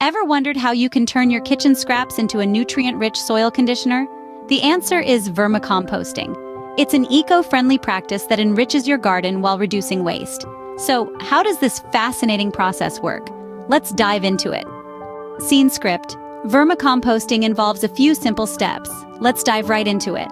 Ever wondered how you can turn your kitchen scraps into a nutrient-rich soil conditioner? The answer is vermicomposting. It's an eco-friendly practice that enriches your garden while reducing waste. So, how does this fascinating process work? Let's dive into it. Scene script. Vermicomposting involves a few simple steps. Let's dive right into it.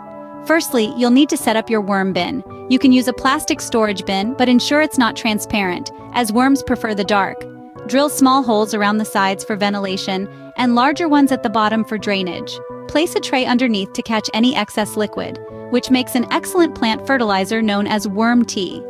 Firstly, you'll need to set up your worm bin. You can use a plastic storage bin, but ensure it's not transparent, as worms prefer the dark. Drill small holes around the sides for ventilation, and larger ones at the bottom for drainage. Place a tray underneath to catch any excess liquid, which makes an excellent plant fertilizer known as worm tea.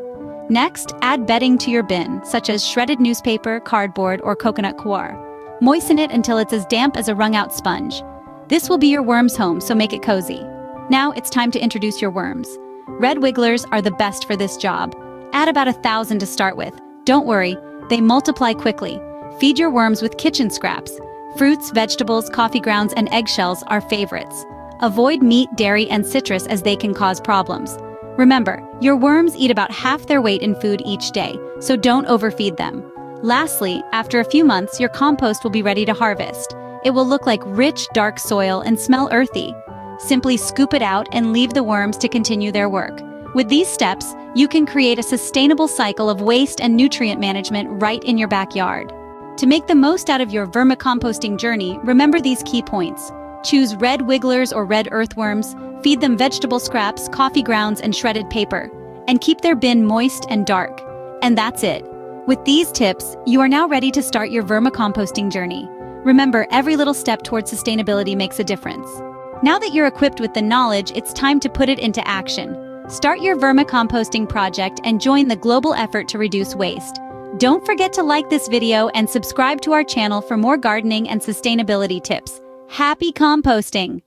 Next, add bedding to your bin, such as shredded newspaper, cardboard, or coconut coir. Moisten it until it's as damp as a wrung-out sponge. This will be your worm's home, so make it cozy. Now it's time to introduce your worms. Red wigglers are the best for this job. Add about 1,000 to start with. Don't worry, they multiply quickly. Feed your worms with kitchen scraps. Fruits, vegetables, coffee grounds, and eggshells are favorites. Avoid meat, dairy, and citrus as they can cause problems. Remember, your worms eat about half their weight in food each day, so don't overfeed them. Lastly, after a few months, your compost will be ready to harvest. It will look like rich, dark soil and smell earthy. Simply scoop it out and leave the worms to continue their work. With these steps, you can create a sustainable cycle of waste and nutrient management right in your backyard. To make the most out of your vermicomposting journey, remember these key points. Choose red wigglers or red earthworms, feed them vegetable scraps, coffee grounds, and shredded paper, and keep their bin moist and dark. And that's it. With these tips, you are now ready to start your vermicomposting journey. Remember, every little step towards sustainability makes a difference. Now that you're equipped with the knowledge, it's time to put it into action. Start your vermicomposting project and join the global effort to reduce waste. Don't forget to like this video and subscribe to our channel for more gardening and sustainability tips. Happy composting!